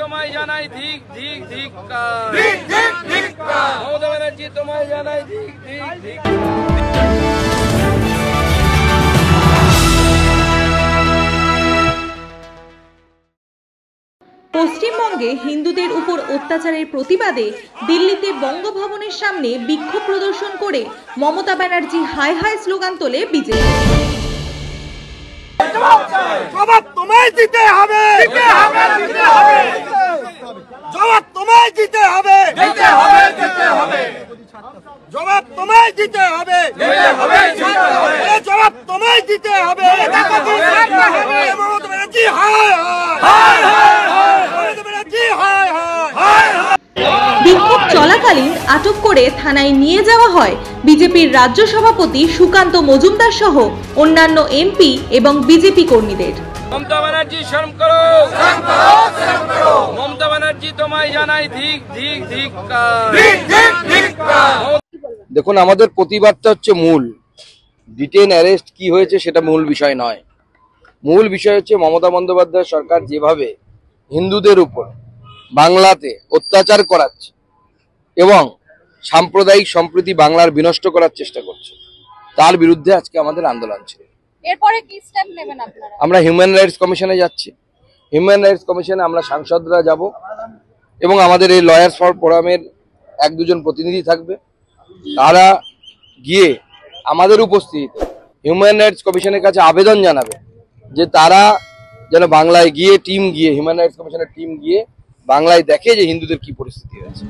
তোমায় জানাই ধিক ধিক ধিক্কার, মমতা ব্যানার্জি তোমায় জানাই ধিক ধিক ধিক্কার। পশ্চিমবঙ্গে হিন্দুদের উপর অত্যাচারের প্রতিবাদে দিল্লিতে বঙ্গভবনের সামনে বিক্ষোভ প্রদর্শন করে Mamata Banerjee high high slogan তোলে বিজেপি। জবাব তোমায় দিতে হবে, দিতে হবে, দিতে হবে। জবাব তোমায় দিতে হবে, দিতে হবে, দিতে হবে। জবাব তোমায় দিতে হবে, দিতে হবে, দিতে হবে। জবাব তোমায় দিতে হবে, মমতা ব্যানার্জি হায় হায় হায় হায়, মমতা ব্যানার্জি হায় হায় হায় হায়। বিক্ষোভ চলাকালীন আটক করে থানায় নিয়ে যাওয়া হয় বিজেপির রাজ্য সভাপতি সুকান্ত মজুমদার সহ অন্যান্য এমপি এবং বিজেপি কর্মীদের। মমতা ব্যানার্জি শরম করো, মমতা ব্যানার্জি তোমায় জানাই ধিক ধিক ধিক্কার। দেখুন, আমাদের প্রতিবাদটা হচ্ছে মূল, ডিটেন অ্যারেস্ট কি হয়েছে সেটা মূল বিষয় নয়। মূল বিষয় হচ্ছে মমতা বন্দ্যোপাধ্যায় সরকার যেভাবে হিন্দুদের উপর বাংলাতে অত্যাচার করাচ্ছে এবং সাম্প্রদায়িক সম্প্রীতি বাংলার বিনষ্ট করার চেষ্টা করছে, তার বিরুদ্ধে আজকে আমাদের আন্দোলন ছিল। এরপরে কি স্টেপ নেবেন আপনারা? আমরা হিউম্যান রাইটস কমিশনে যাচ্ছি। হিউম্যান রাইটস কমিশনে আমরা সাংসদরা যাব এবং আমাদের এই লয়ার্স ফর ফোরামের 1-2 প্রতিনিধি থাকবে। তারা গিয়ে আমাদের উপস্থিতিতে হিউম্যান রাইটস কমিশনের কাছে আবেদন জানাবে যে তারা যেন বাংলায় গিয়ে হিউম্যান রাইটস কমিশনের টিম গিয়ে বাংলায় দেখে যে হিন্দুদের কি পরিস্থিতি হয়েছে।